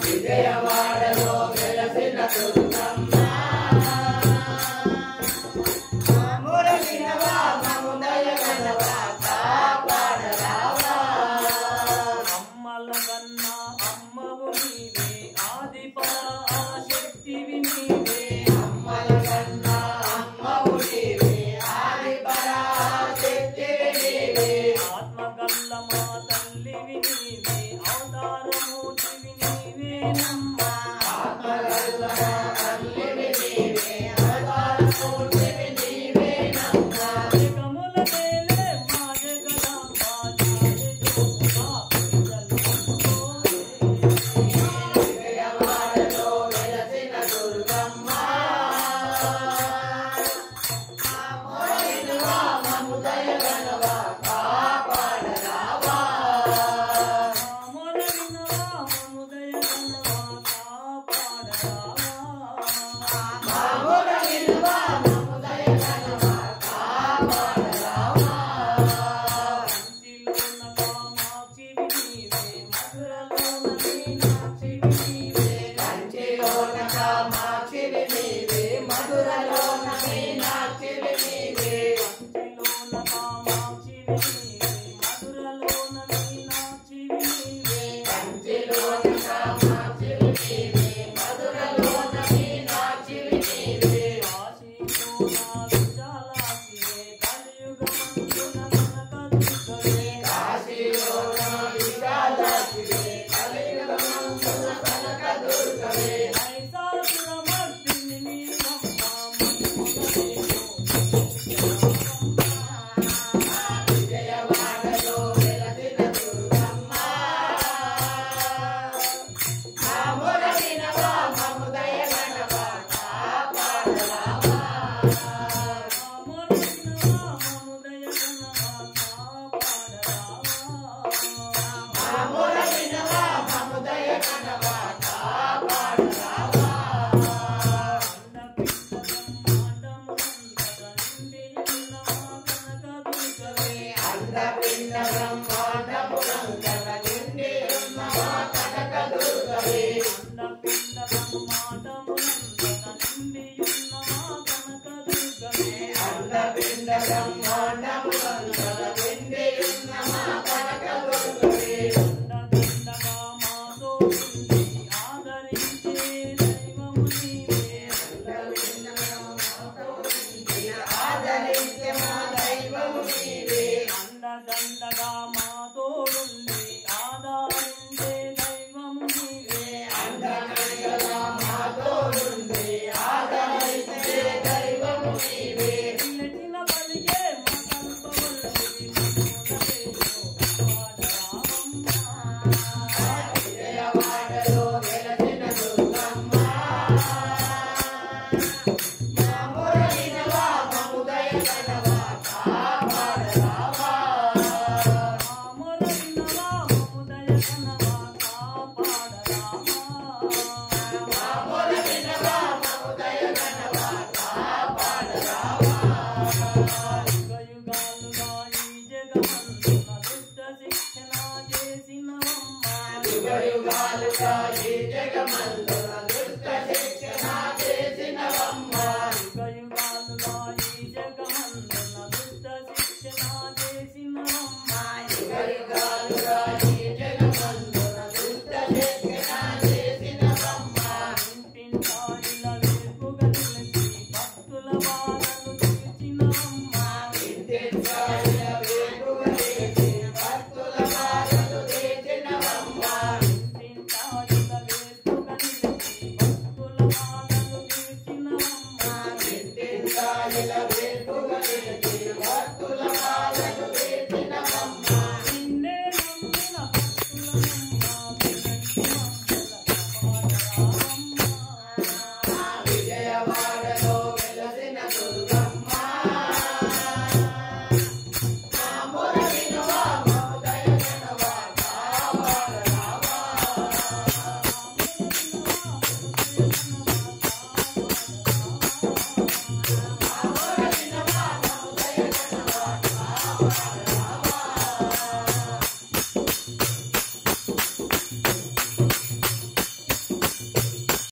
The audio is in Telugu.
విజయవాడలో వెలసిన దుర్గమ్మ మురళినవా మము దయగనవా కాపాడరావా అమ్మల కన్న అమ్మవు నీవే ఆది పరాశక్తివి నీవే అమ్మల కన్నా అమ్మవు నీవే ఆది పరాశక్తివి నీవే ఆత్మగల్ల మా తల్లివి నీవే అవతారమూర్తివి నీవేనమ్మా ఆత్మగల్ల మా తల్లివి నీవే అవతారమూర్తివి నీవేనమ్మా జగముల తేలే మా జగదాంబ జాలి జోగుమా విజయవాడలో వెలసిన దుర్గమ్మ మురళినవా మము దయగనవా కాపాడరావా మురళినవా మము దయగనవా కాపాడరావా మురళినవా మము దయగనవా కాపాడరావా కంచిలోన కామాక్షివి నీవే మధురలోన మీనాక్షివి నీవే కంచిలోన కామాక్షివి నీవే మధురలోన మీనాక్షివి నీవే కంచిలోన కామాక్షివి నీవే మధురలోన మీనాక్షివి నీవే కంచిలోన కామాక్షివి నీవే మధురలోన మీనాక్షివి నీవే కాశీలోన విశాలాక్షివే కలియుగమందున కనకదుర్గవే కాశీలోన విశాలాక్షివే కలియుగమందున కనకదుర్గవే మహిషాసురమర్దిని నీవమ్మ మహిమగలేను విజయవాడలో వెలసిన దుర్గమ్మ మురళినవా మము దయగనవా కాపాడరావా మురళినవా మము దయగనవా కాపాడరావా మురళినవా మము దయగనవా కాపాడరావా అండపిండ బ్రహ్మాండములంతట నిండి ఉన్న మా కనకదుర్గవే అండపిండ బ్రహ్మాండములంతట నిండి ఉన్న మా కనకదుర్గవే అండపిండ బ్రహ్మాండములంతట నిండి ఉన్న మా కనకదుర్గవే అండపిండగా మాతో ఉండి ఆదరించే దైవము నీవే ఆదరించే మా దైవము నీవే అండదండగా మాతోడుండి ఆదరించే దైవము నీవే అండగా మాతోడుండి ఆదరించే దైవము నీవే పిలిచిన పలికే మా కల్పవల్లి విజయవాడలో వెలసిన దుర్గమ్మ మురళినవా మము దయగనవా కాపాడరావా మురళినవా మము దయగనవా కాపాడరావా మురళినవా మము దయగనవా కాపాడరావా యుగయుగాలుగా ఈ జగమందున దుష్ట శిక్షణ చేసినవమ్మ యుగయుగాలుగా ఈ జగమందున